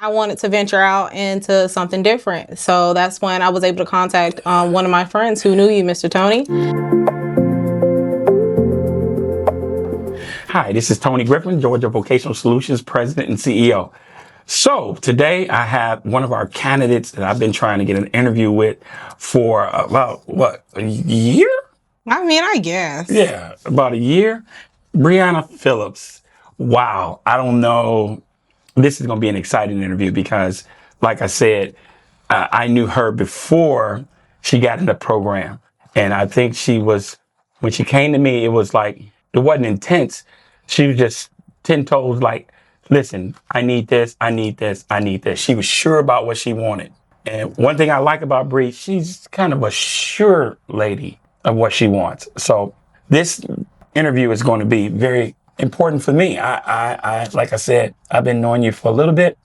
I wanted to venture out into something different. So that's when I was able to contact one of my friends who knew you, Mr. Tony. Hi, this is Tony Griffin, Georgia Vocational Solutions President and CEO. So today I have one of our candidates that I've been trying to get an interview with for about, a year? I mean, I guess. Yeah, about a year. Brieanna Phillips. Wow. I don't know. This is going to be an exciting interview because, like I said, I knew her before she got in the program. And I think when she came to me, it wasn't intense. She was just 10 toes like, listen, I need this, I need this, I need this. She was sure about what she wanted. And one thing I like about Bree, she's kind of a sure lady of what she wants. So this interview is going to be very important for me. I like I said, I've been knowing you for a little bit,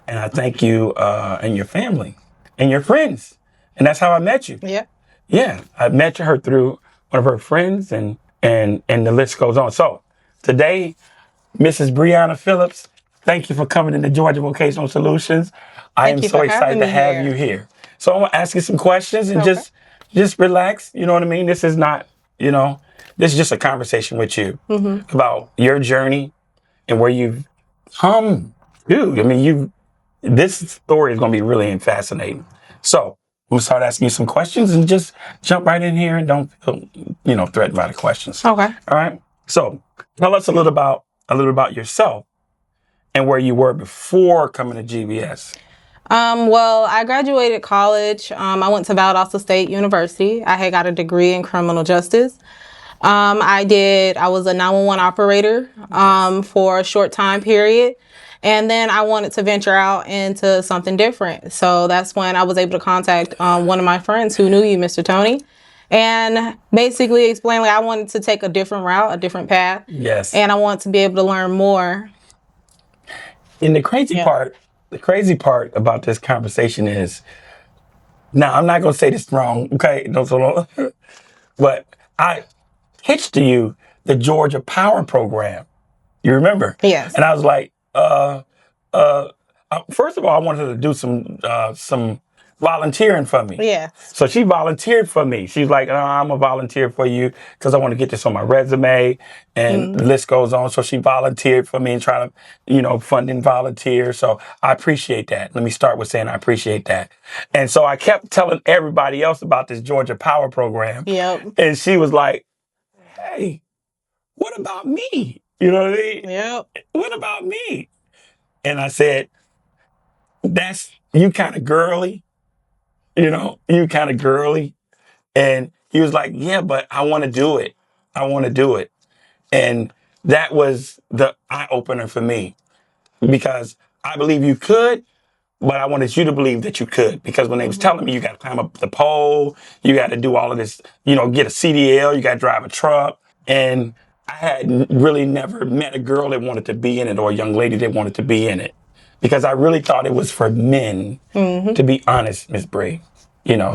and I thank you and your family and your friends. And that's how I met you. Yeah. Yeah, I met her through one of her friends, and the list goes on. So today, Mrs. Brieanna Phillips, thank you for coming into Georgia Vocational Solutions. I am so excited to have you here. So I'm gonna ask you some questions and just relax. You know what I mean? This is not, this is just a conversation with you about your journey and where you've come to. I mean, this story is gonna be really fascinating. So we'll start asking you some questions and just jump right in here and don't feel, threatened by the questions. Okay. All right. So tell us a little about yourself and where you were before coming to GVS. Well, I graduated college. I went to Valdosta State University. I had got a degree in criminal justice. I was a 911 operator for a short time period. And then I wanted to venture out into something different. So that's when I was able to contact one of my friends who knew you, Mr. Tony, and basically explain I wanted to take a different route, a different path. Yes. And I want to be able to learn more. And the crazy part about this conversation is, now I'm not going to say this wrong, okay? But I pitched to you the Georgia Power Program. You remember? Yes. And I was like, first of all, I wanted her to do some volunteering for me. Yeah. So she volunteered for me. She's like, I'm a volunteer for you because I want to get this on my resume, and the list goes on. So she volunteered for me and trying to, funding volunteers. So I appreciate that. Let me start with saying I appreciate that. And so I kept telling everybody else about this Georgia Power Program. Yep. And she was like, hey, what about me? You know what I mean? Yep. What about me? And I said, you kind of girly. You kind of girly. And he was like, yeah, but I want to do it. I want to do it. And that was the eye-opener for me, because I believe you could, but I wanted you to believe that you could. Because when they was telling me you got to climb up the pole, you got to do all of this, get a CDL, you got to drive a truck. And I had really never met a girl that wanted to be in it, or a young lady that wanted to be in it, because I really thought it was for men, to be honest, Miss Bree.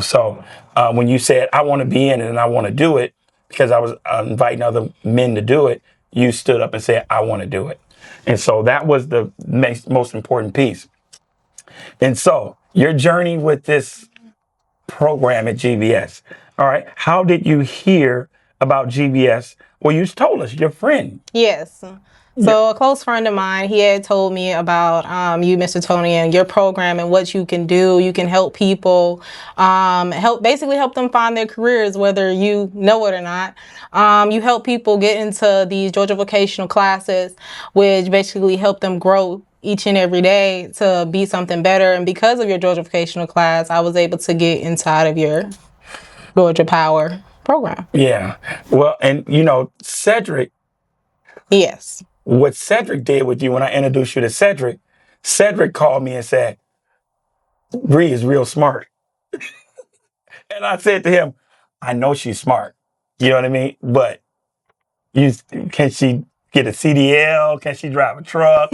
So when you said, I want to be in it and I want to do it, because I was inviting other men to do it, you stood up and said, I want to do it. And so that was the most important piece. And so your journey with this program at GVS, all right, how did you hear about GVS? Well, you told us, your friend. Yes. So a close friend of mine, he had told me about you, Mr. Tony, and your program and what you can do. You can help people, help them find their careers, whether you know it or not. You help people get into these Georgia vocational classes, which basically help them grow each and every day to be something better. And because of your Georgia vocational class, I was able to get inside of your Georgia Power program. Yeah. Well, and Cedric. Yes. What Cedric did with you when I introduced you to Cedric called me and said, Bree is real smart. And I said to him, I know she's smart. You know what I mean? But can she get a CDL? Can she drive a truck?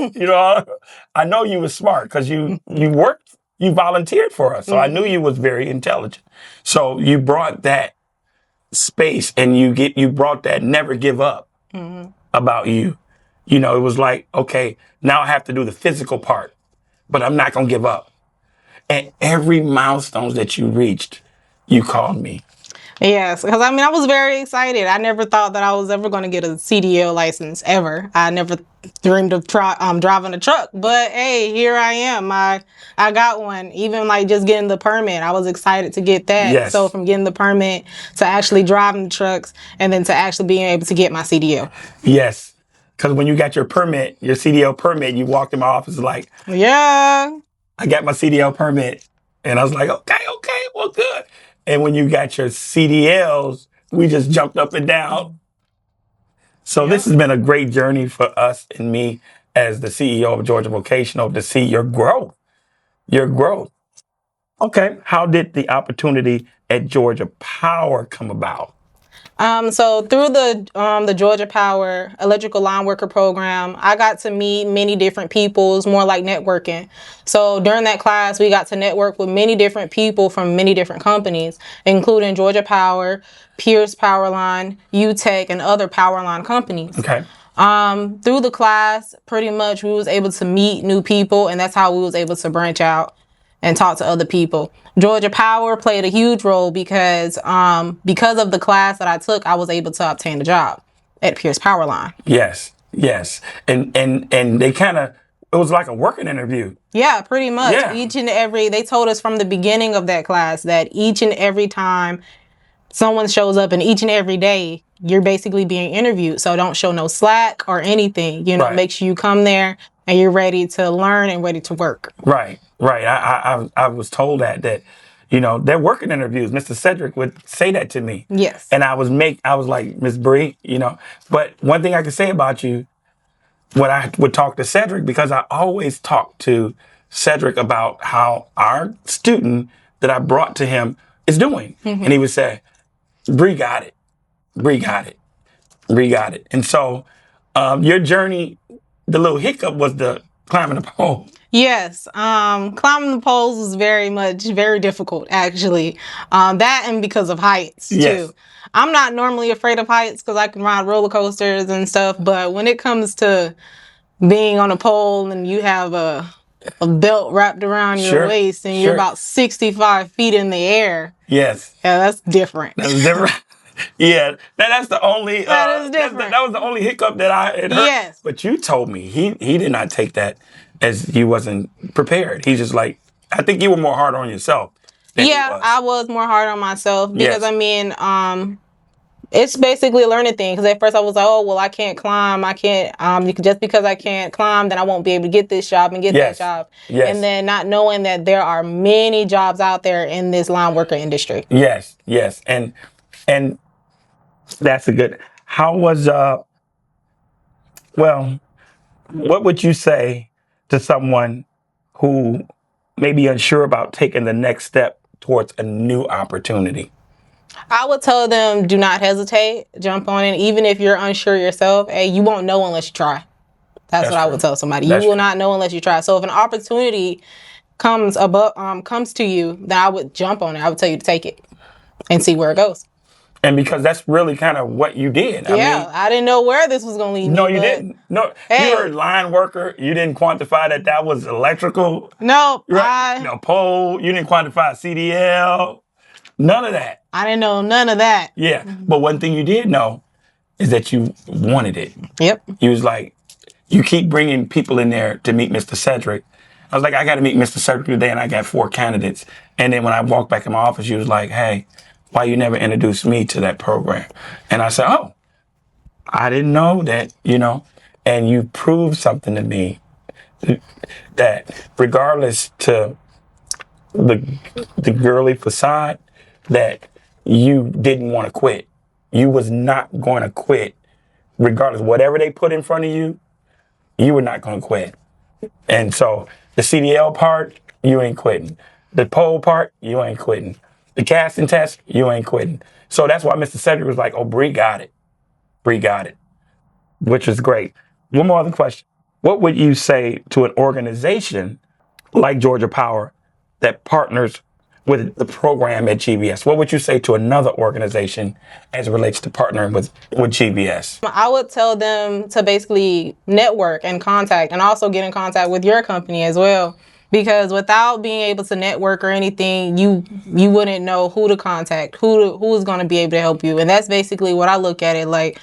I know you was smart because you volunteered for us. So I knew you was very intelligent. So you brought that space, and you brought that never give up about you. It was like, okay, now I have to do the physical part. but I'm not going to give up. And every milestone that you reached, you called me. Yes, because I mean, I was very excited. I never thought that I was ever going to get a CDL license ever. I never dreamed of driving a truck, but hey, here I am. I got one. Even like just getting the permit, I was excited to get that. Yes. So from getting the permit to actually driving the trucks, and then to actually being able to get my CDL. Yes, because when you got your permit, your CDL permit, you walked in my office like, yeah, I got my CDL permit. And I was like, okay, well, good. And when you got your CDLs, we just jumped up and down. So this has been a great journey for us and me as the CEO of Georgia Vocational to see your growth. Your growth. Okay, how did the at Georgia Power come about? So through the Georgia Power Electrical Line Worker Program, I got to meet many different people. It's more like networking. So during that class, we got to network with many different people from many different companies, including Georgia Power, Pierce Powerline, UTech, and other Powerline companies. Okay. Through the class, pretty much we was able to meet new people, and that's how we was able to branch out and talk to other people. Georgia Power played a huge role because of the class that I took, I was able to obtain a job at Pierce Powerline. Yes. And they kind of, it was like a working interview. Yeah, pretty much. Yeah. They told us from the beginning of that class that each and every time someone shows up and each and every day, you're basically being interviewed. So don't show no slack or anything. Right. Make sure you come there and you're ready to learn and ready to work. Right. I was told that they're working interviews. Mr. Cedric would say that to me. Yes. And I was like, Miss Bree, but one thing I can say about you, when I would talk to Cedric, because I always talk to Cedric about how our student that I brought to him is doing. Mm-hmm. And he would say, Bree got it. And so your journey, the little hiccup was the climbing the pole. Yes. Climbing the poles was very difficult, actually. That and because of heights, yes. too. I'm not normally afraid of heights because I can ride roller coasters and stuff. But when it comes to being on a pole and you have a belt wrapped around your waist and you're about 65 feet in the air. Yes. Yeah, that's different. That's different. Yeah, that's the only. That is different. That was the only hiccup that I had heard. Yes. But you told me he did not take that as you wasn't prepared. He's just like, I think you were more hard on yourself. Yeah, I was more hard on myself because I mean, it's basically a learning thing. Because at first I was like, oh well, I can't climb. I can't. Just because I can't climb, then I won't be able to get this job and get that job. Yes. And then not knowing that there are many jobs out there in this line worker industry. Yes, and that's a good. How was well, what would you say to someone who may be unsure about taking the next step towards a new opportunity? I would tell them, do not hesitate, jump on it. Even if you're unsure yourself, hey, you won't know unless you try. That's what I would tell somebody. You will not know unless you try. So if an opportunity comes to you, then I would jump on it. I would tell you to take it and see where it goes. And because that's really kind of what you did. I didn't know where this was going to lead me. No, you didn't. No, hey. You heard line worker. You didn't quantify that was electrical. No, right? No pole. You didn't quantify CDL. None of that. I didn't know none of that. Yeah, but one thing you did know is that you wanted it. Yep. You was like, you keep bringing people in there to meet Mr. Cedric. I was like, I got to meet Mr. Cedric today, and I got 4 candidates. And then when I walked back in my office, you was like, hey, why you never introduced me to that program? And I said, oh, I didn't know that, and you proved something to me that regardless to the girly facade, that you didn't want to quit. You was not going to quit. Regardless, whatever they put in front of you, you were not going to quit. And so the CDL part, you ain't quitting. The pole part, you ain't quitting. The casting test, you ain't quitting. So that's why Mr. Cedric was like, oh, Bree got it. Which is great. One more other question. What would you say to an organization like Georgia Power that partners with the program at GVS? What would you say to another organization as it relates to partnering with GVS? I would tell them to basically network and contact and also get in contact with your company as well. Because without being able to network or anything, you wouldn't know who to contact, who is going to be able to help you. And that's basically what I look at it like.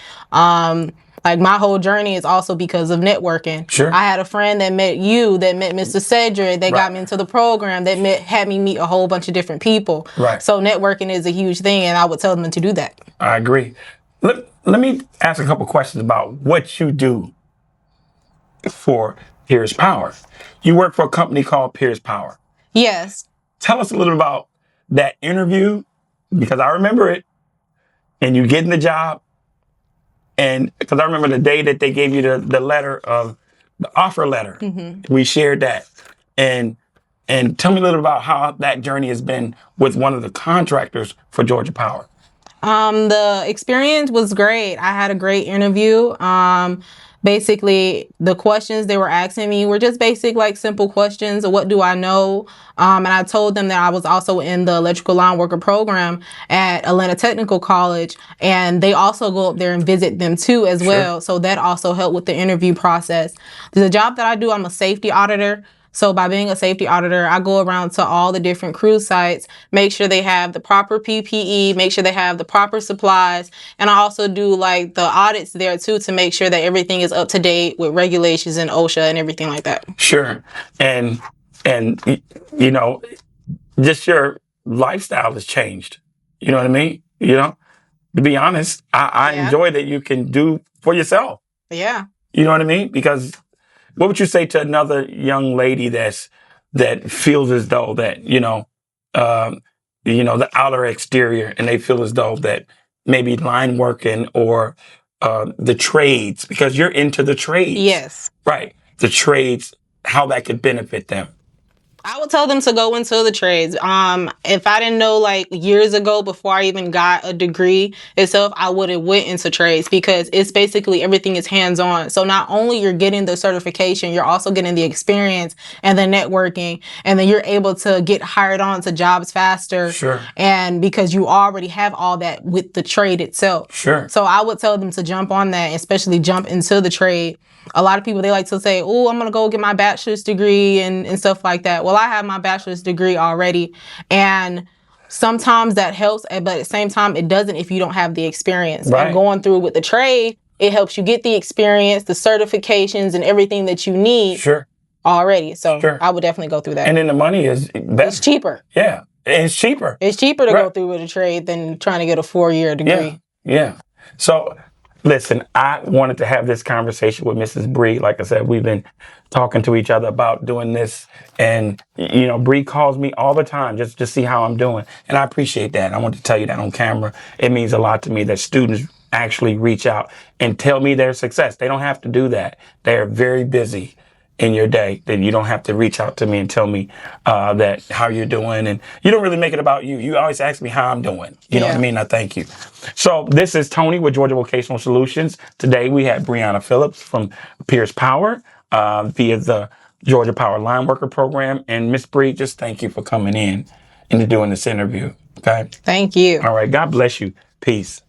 Like my whole journey is also because of networking. Sure. I had a friend that met you, that met Mr. Cedric, that got me into the program, that had me meet a whole bunch of different people. Right. So networking is a huge thing, and I would tell them to do that. I agree. Let me ask a couple questions about what you do for Peers Power. You work for a company called Peers Power. Yes. Tell us a little about that interview, because I remember it, and you getting the job. And because I remember the day that they gave you the letter of the offer letter, we shared that. And tell me a little about how that journey has been with one of the contractors for Georgia Power. The experience was great. I had a great interview. Basically, the questions they were asking me were just basic, like simple questions of what do I know? And I told them that I was also in the electrical line worker program at Atlanta Technical College, and they also go up there and visit them too as well. So that also helped with the interview process. The job that I do, I'm a safety auditor. So by being a safety auditor, I go around to all the different cruise sites, make sure they have the proper PPE, make sure they have the proper supplies. And I also do like the audits there too, to make sure that everything is up to date with regulations and OSHA and everything like that. Sure. And you know, just your lifestyle has changed. You know what I mean? You know, to be honest, I enjoy that you can do for yourself. Yeah. You know what I mean? Because what would you say to another young lady that feels as though that, the outer exterior, and they feel as though that maybe line working or the trades, because you're into the trades. Yes. Right. The trades, how that could benefit them. I would tell them to go into the trades. If I didn't know like years ago before I even got a degree itself, I would have went into trades, because it's basically everything is hands-on. So not only you're getting the certification, you're also getting the experience and the networking, and then you're able to get hired on to jobs faster. Sure. And because you already have all that with the trade itself. Sure. So I would tell them to jump on that, especially jump into the trade. A lot of people, they like to say, oh, I'm going to go get my bachelor's degree and stuff like that. Well, I have my bachelor's degree already. And sometimes that helps, but at the same time, it doesn't if you don't have the experience. Right. And going through with the trade, it helps you get the experience, the certifications, and everything that you need. Sure. Already. So I would definitely go through that. And then the money is better. It's cheaper. Yeah. It's cheaper. It's cheaper to go through with a trade than trying to get a 4-year degree. Yeah. So, listen, I wanted to have this conversation with Mrs. Bree. Like I said, we've been talking to each other about doing this. And, Bree calls me all the time just to see how I'm doing. And I appreciate that. I want to tell you that on camera. It means a lot to me that students actually reach out and tell me their success. They don't have to do that. They're very busy in your day. Then you don't have to reach out to me and tell me that how you're doing. And you don't really make it about you. You always ask me how I'm doing. You know what I mean? I thank you. So this is Tony with Georgia Vocational Solutions. Today we had Brieanna Phillips from Peers Power via the Georgia Power Line Worker Program. And Miss Bree, just thank you for coming in and doing this interview. Okay? Thank you. All right. God bless you. Peace.